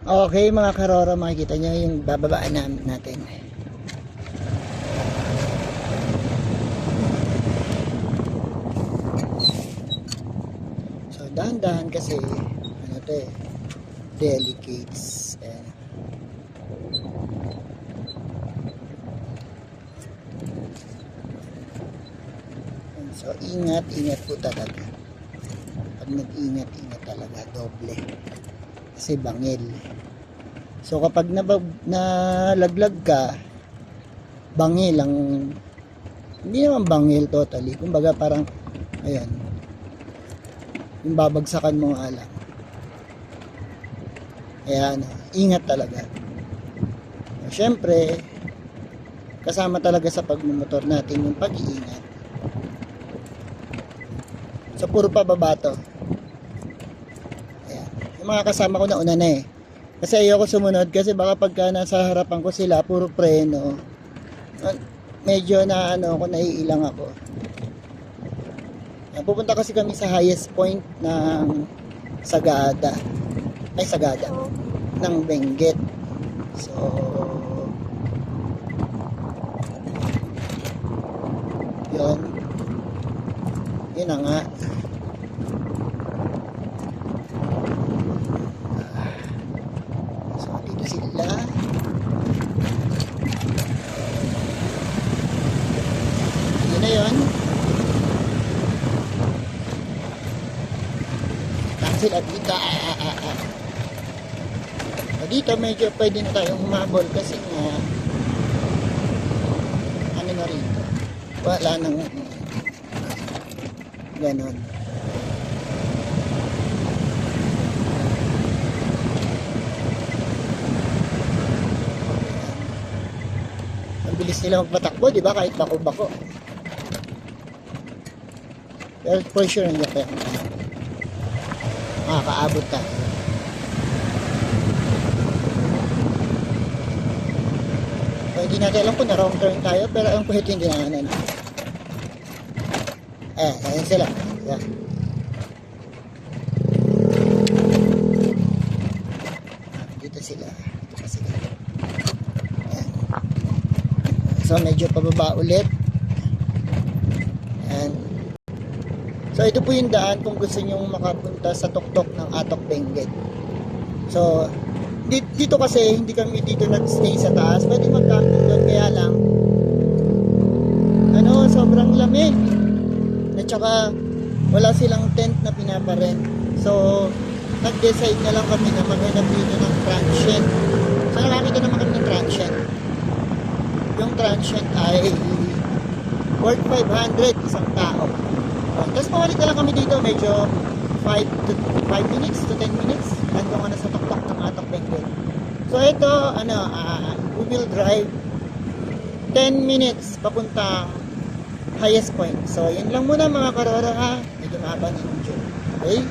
Okay mga karoro, makikita nyo yung bababaan natin. So dahan-dahan kasi ano to eh, delicates. Ayan. So ingat po talaga. Pag nag-ingat talaga, doble. Kasi bangil. So kapag nalaglag ka, bangil ang, hindi naman bangil totally. Kumbaga parang, ayan, yung babagsakan mo nga lang. Kaya ano, ingat talaga. Siyempre, kasama talaga sa pagmumotor natin yung pag-iingat. So puro pababa to. Ayan. Yung mga kasama ko na una na eh. Kasi ayoko sumunod kasi baka pagka nasa harapan ko sila puro preno, medyo na ano ako, naiilang ako. Pupunta kasi kami sa highest point ng Sagada ng Benguet. So yun na nga. So dito sila. Yun na yun. Sila dito. Dito medyo pwede na tayong humabol kasi nga ano na rito, wala nang ganon. Ang bilis nila magpatakbo, di ba? Kahit bako-bako. Pero for sure nandiyan tayo makakaabot tayo. Hindi natin alam kung na-wrong turn tayo, pero ang kuhit yung ginaganan. Ayan sila. Yeah. Dito sila. Ayan. So medyo pababa ulit. Ayan. So ito po yung daan kung gusto nyo makapunta sa tuktok ng Atok Benguet. So dito kasi hindi kami dito nag-stay sa taas, pwede mag-camping doon, kaya lang ano, sobrang lamig at saka wala silang tent na pinaparent. So nag-decide na lang kami na maghanap dito ng transient. So nakakita naman kami ng transient. Yung transient ay worth 500 isang tao. Tapos mawalik na lang kami dito, medyo 5 minutes to 10 minutes nandun ka na sa tuktok ng Atok Benguet. So ito, we will drive 10 minutes papuntang highest point. So yun lang muna mga karora ha, medyo mahaba ng video. Okay?